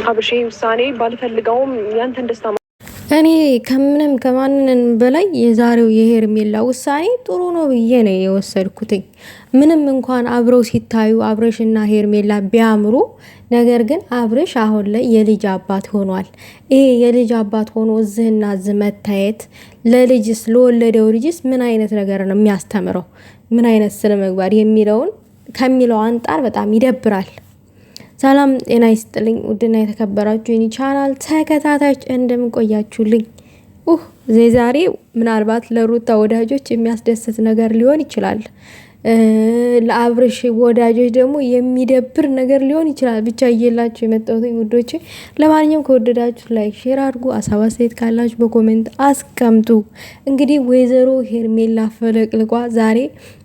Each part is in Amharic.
አብርሽ ውሳኔ ባልፈልገውም ያንተን ደስታ እኔ ከምንም ከማንንም በላይ የዛሬው የሄርሜላ ውሳኔ ጥሩ ነው ብዬ ነው የወሰድኩትኝ። ምንም እንኳን አብረው ሲታዩ አብርሽና ሄርሜላ ቢያምሩ፣ ነገር ግን አብርሽ አሁን ላይ የልጅ አባት ሆኗል። ይሄ የልጅ አባት ሆኖ እዝህና እዝህ መታየት ለልጅስ ለወለደው ልጅስ ምን አይነት ነገር ነው የሚያስተምረው? ምን አይነት ስነ ምግባር የሚለውን ከሚለው አንጣር በጣም ይደብራል። ሰላም ጤና ይስጥልኝ ውድና የተከበራችሁ የኔ ቻናል ተከታታዮች እንደምቆያችሁልኝ። ዛሬ ምናልባት ለሩታ ወዳጆች የሚያስደስት ነገር ሊሆን ይችላል፣ ለአብርሽ ወዳጆች ደግሞ የሚደብር ነገር ሊሆን ይችላል። ብቻ እየላችሁ የመጣሁት ውዶቼ። ለማንኛውም ከወደዳችሁ ላይክ፣ ሼር አድርጉ። ሀሳብ አስተያየት ካላችሁ በኮሜንት አስቀምጡ። እንግዲህ ወይዘሮ ሄርሜላ ፍልቅልቋ ዛሬ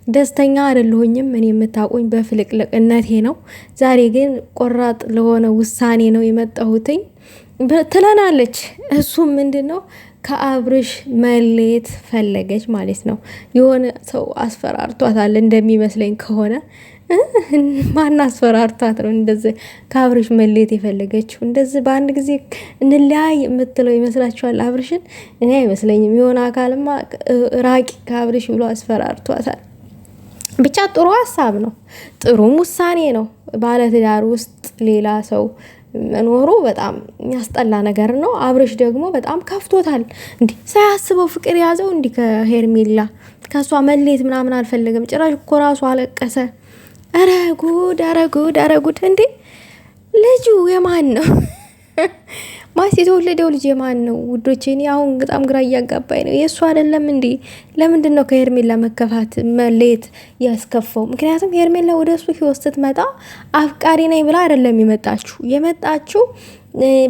ደስተኛ አይደለሁኝም። እኔ የምታውቁኝ በፍልቅልቅነቴ ነው። ዛሬ ግን ቆራጥ ለሆነ ውሳኔ ነው የመጣሁትኝ ትለናለች። እሱም ምንድን ነው? ከአብርሽ መለየት ፈለገች ማለት ነው። የሆነ ሰው አስፈራርቷታል እንደሚመስለኝ ከሆነ። ማን አስፈራርቷት ነው እንደዚህ ከአብርሽ መለየት የፈለገችው? እንደዚህ በአንድ ጊዜ እንለያይ የምትለው ይመስላችኋል አብርሽን? እኔ አይመስለኝም። የሆነ አካልማ ራቂ ከአብርሽ ብሎ አስፈራርቷታል። ብቻ ጥሩ ሀሳብ ነው፣ ጥሩም ውሳኔ ነው። ባለትዳር ውስጥ ሌላ ሰው መኖሩ በጣም የሚያስጠላ ነገር ነው። አብርሽ ደግሞ በጣም ከፍቶታል። እንዲህ ሳያስበው ፍቅር ያዘው እንዲህ ከሄርሜላ ከሷ መለየት ምናምን አልፈለገም። ጭራሽ እኮ ራሱ አለቀሰ። ኧረ ጉድ፣ ኧረ ጉድ፣ ኧረ ጉድ! እንዴ ልጁ የማን ነው? ማስ የተወለደው ልጅ የማን ነው ውዶቼ? እኔ አሁን በጣም ግራ እያጋባኝ ነው። የእሱ አይደለም እንዴ? ለምንድን ነው ከሄርሜላ መከፋት መለየት ያስከፋው? ምክንያቱም ሄርሜላ ወደ እሱ ህይወት ስትመጣ አፍቃሪ ነኝ ብላ አይደለም የመጣችው።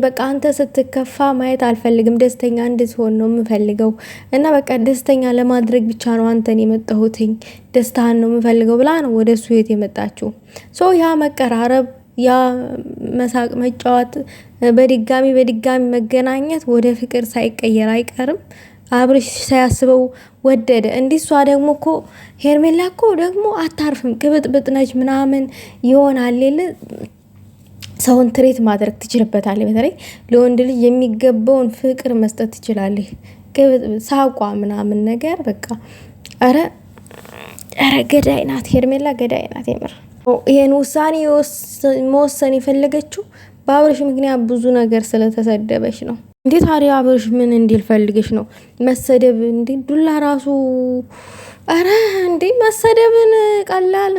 በቃ አንተ ስትከፋ ማየት አልፈልግም፣ ደስተኛ እንድትሆን ነው የምፈልገው እና በቃ ደስተኛ ለማድረግ ብቻ ነው አንተን የመጣሁትኝ፣ ደስታህን ነው የምፈልገው ብላ ነው ወደ እሱ ህይወት የመጣችው። ያ መቀራረብ፣ ያ መሳቅ፣ መጫወት፣ በድጋሚ መገናኘት ወደ ፍቅር ሳይቀየር አይቀርም። አብርሽ ሳያስበው ወደደ። እንዲሷ ደግሞ እኮ ሄርሜላ እኮ ደግሞ አታርፍም፣ ቅብጥብጥ ነች ምናምን ይሆናል የለ ሰውን ትሬት ማድረግ ትችልበታለች። በተለይ ለወንድ ልጅ የሚገባውን ፍቅር መስጠት ትችላለች። ቅብጥብጥ ሳቋ ምናምን ነገር በቃ ኧረ ገዳይ ናት ሄርሜላ፣ ገዳይ ናት የምር። ይሄን ውሳኔ መወሰን የፈለገችው በአብርሽ ምክንያት ብዙ ነገር ስለተሰደበች ነው። እንዴ ታዲያ አብርሽ ምን እንዲል ፈልገሽ ነው? መሰደብ እንዴ ዱላ ራሱ አረ እንዴ መሰደብን ቀላል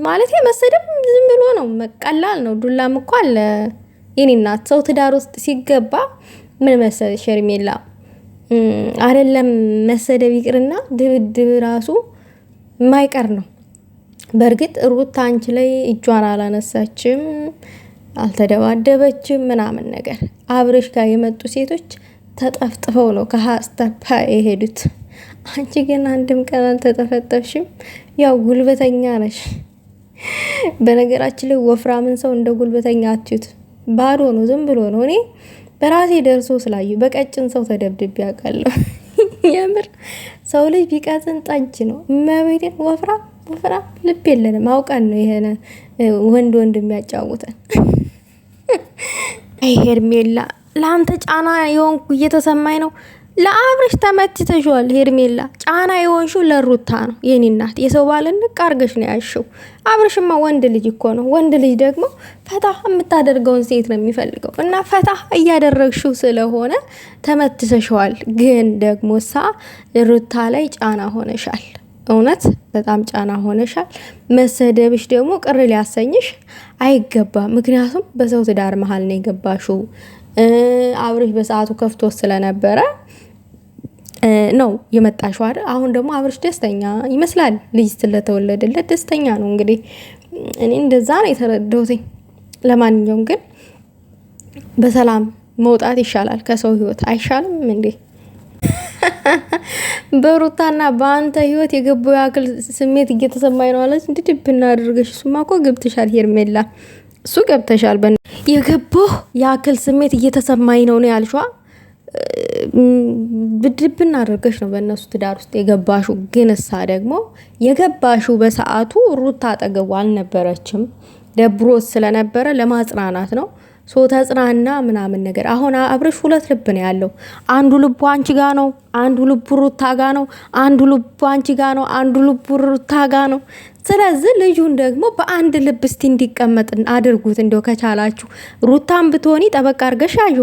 ማለት መሰደብ ዝም ብሎ ነው ቀላል ነው። ዱላም እኮ አለ የኔ እናት። ሰው ትዳር ውስጥ ሲገባ ምን መሰለሽ ሄርሜላ አይደለም መሰደብ ይቅርና ድብድብ ራሱ የማይቀር ነው። በእርግጥ ሩታ አንቺ ላይ እጇን አላነሳችም፣ አልተደባደበችም ምናምን ነገር። አብርሽ ጋር የመጡ ሴቶች ተጠፍጥፈው ነው ከሀስተፓ የሄዱት። አንቺ ግን አንድም ቀን አልተጠፈጠፍሽም። ያው ጉልበተኛ ነሽ። በነገራችን ላይ ወፍራምን ሰው እንደ ጉልበተኛ አትዩት። ባዶ ነው፣ ዝም ብሎ ነው። እኔ በራሴ ደርሶ ስላዩ በቀጭን ሰው ተደብድቤ ያውቃለሁ። የምር ሰው ልጅ ቢቀጥን ጠጅ ነው። እመቤቴን ወፍራም ልብ የለንም። አውቀን ነው ይሄን ወንድ የሚያጫውተን። አይ ሄርሜላ ለአንተ ጫና የሆንኩ እየተሰማኝ ነው። ለአብርሽ ተመትተሽዋል ሄርሜላ። ጫና የሆንሽው ለሩታ ነው የኔ እናት። የሰው ባልን ቃርገሽ ነው ያልሽው። አብርሽማ ወንድ ልጅ እኮ ነው። ወንድ ልጅ ደግሞ ፈታ የምታደርገውን ሴት ነው የሚፈልገው እና ፈታ እያደረግሽው ስለሆነ ተመትተሽዋል። ግን ደግሞ ሩታ ላይ ጫና ሆነሻል። እውነት በጣም ጫና ሆነሻል። መሰደብሽ ደግሞ ቅር ሊያሰኝሽ አይገባም። ምክንያቱም በሰው ትዳር መሀል ነው የገባሽው። አብርሽ በሰዓቱ ከፍቶ ስለነበረ ነው የመጣሽው አይደል? አሁን ደግሞ አብርሽ ደስተኛ ይመስላል። ልጅ ስለተወለደለት ደስተኛ ነው። እንግዲህ እኔ እንደዛ ነው የተረዳሁት። ለማንኛውም ግን በሰላም መውጣት ይሻላል ከሰው ህይወት አይሻልም እንዴ? በሩታና በአንተ ህይወት የገባው ያክል ስሜት እየተሰማኝ ነው አለች። እንዴ ድብና አድርገሽ እሱማ እኮ ገብተሻል ሄርሜላ፣ እሱ ገብተሻል። የገባው ያክል ስሜት እየተሰማኝ ነው ያልሽዋ ብድብን አድርገሽ ነው በእነሱ ትዳር ውስጥ የገባሹ። ግን እሳ ደግሞ የገባሹ በሰዓቱ ሩታ አጠገቡ አልነበረችም። ደብሮት ስለነበረ ለማጽናናት ነው። ሶ ተጽናና ምናምን ነገር። አሁን አብርሽ ሁለት ልብ ነው ያለው። አንዱ ልቡ አንቺ ጋ ነው፣ አንዱ ልቡ ሩታ ጋ ነው። አንዱ ልቡ አንቺ ጋ ነው፣ አንዱ ልቡ ሩታ ጋ ነው። ስለዚህ ልጁን ደግሞ በአንድ ልብ እስቲ እንዲቀመጥ አድርጉት። እንደው ከቻላችሁ ሩታን ብትሆኒ ጠበቅ አርገሻዩ፣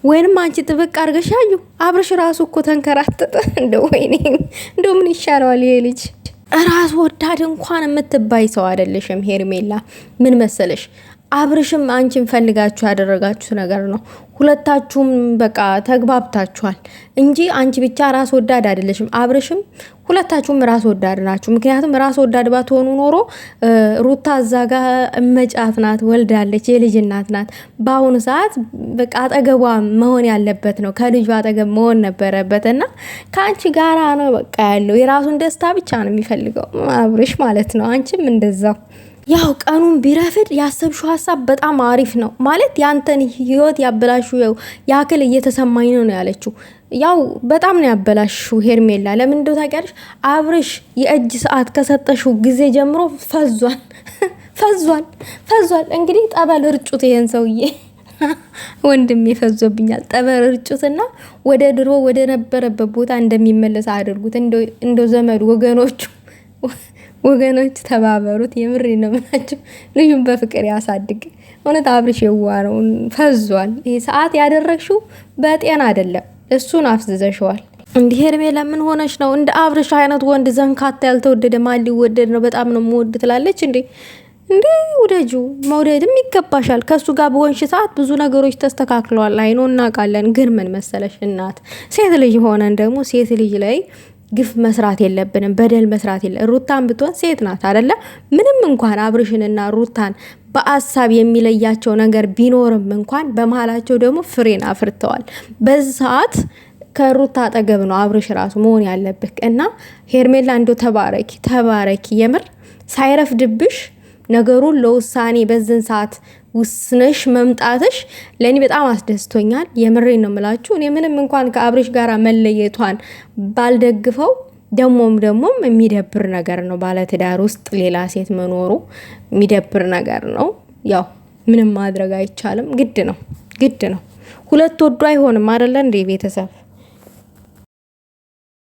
ወይንም አንቺ ጥበቅ አርገሻዩ። አብርሽ ራሱ እኮ ተንከራተተ። እንደው ወይኔ እንደው ምን ይሻለዋል ይሄ ልጅ? ራስ ወዳድ እንኳን የምትባይ ሰው አይደለሽም ሄርሜላ። ምን መሰለሽ አብርሽም አንቺን ፈልጋችሁ ያደረጋችሁ ነገር ነው። ሁለታችሁም በቃ ተግባብታችኋል እንጂ አንቺ ብቻ ራስ ወዳድ አይደለሽም። አብርሽም ሁለታችሁም ራስ ወዳድ ናችሁ። ምክንያቱም ራስ ወዳድ ባትሆኑ ኖሮ ሩታ እዛ ጋር እመጫት ናት፣ ወልዳለች፣ የልጅ እናት ናት። በአሁኑ ሰዓት በቃ አጠገቧ መሆን ያለበት ነው፣ ከልጇ አጠገብ መሆን ነበረበት እና ከአንቺ ጋራ ነው በቃ ያለው። የራሱን ደስታ ብቻ ነው የሚፈልገው አብርሽ ማለት ነው። አንቺም እንደዛው። ያው ቀኑን ቢረፍድ ያሰብሽው ሀሳብ በጣም አሪፍ ነው ማለት ያንተን ህይወት ያበላሹ ያክል እየተሰማኝ ነው ያለችው። ያው በጣም ነው ያበላሹ ሄርሜላ። ለምን እንደው ታውቂያለሽ? አብርሽ የእጅ ሰዓት ከሰጠሽው ጊዜ ጀምሮ ፈዟል። እንግዲህ ጠበል እርጩት፣ ይሄን ሰውዬ ወንድሜ ፈዞብኛል። ጠበል እርጩትና ወደ ድሮ ወደ ነበረበት ቦታ እንደሚመለስ አድርጉት። እንደው ዘመድ ወገኖች ተባበሩት። የምሬ ነው ምናቸው። ልጁን በፍቅር ያሳድግ። እውነት አብርሽ የዋ ነው፣ ፈዟል። ይሄ ሰዓት ያደረግሽው በጤና አይደለም፣ እሱን አፍዝዘሽዋል። እንዲህ ሄርሜላ ምን ሆነሽ ነው? እንደ አብርሽ አይነት ወንድ ዘንካታ ያልተወደደ ማን ሊወደድ ነው? በጣም ነው የምወድ ትላለች እንዴ? ውደጁ፣ መውደድም ይገባሻል። ከሱ ጋር በወንሽ ሰዓት ብዙ ነገሮች ተስተካክለዋል። አይኖ እናውቃለን። ግን ምን መሰለሽ እናት፣ ሴት ልጅ ሆነን ደግሞ ሴት ልጅ ላይ ግፍ መስራት የለብንም፣ በደል መስራት የለ። ሩታን ብትሆን ሴት ናት አይደለ? ምንም እንኳን አብርሽንና ሩታን በአሳብ የሚለያቸው ነገር ቢኖርም እንኳን በመሀላቸው ደግሞ ፍሬን አፍርተዋል። በዚህ ሰዓት ከሩታ አጠገብ ነው አብርሽ ራሱ መሆን ያለብህ እና ሄርሜላ እንዶ ተባረኪ። የምር ሳይረፍድብሽ ነገሩን ለውሳኔ በዝን ሰዓት ውስነሽ መምጣትሽ ለእኔ በጣም አስደስቶኛል። የምሬን ነው የምላችሁ። እኔ ምንም እንኳን ከአብርሽ ጋር መለየቷን ባልደግፈው ደሞም የሚደብር ነገር ነው። ባለትዳር ውስጥ ሌላ ሴት መኖሩ የሚደብር ነገር ነው። ያው ምንም ማድረግ አይቻልም። ግድ ነው። ሁለት ወዶ አይሆንም አይደለ እንዴ ቤተሰብ?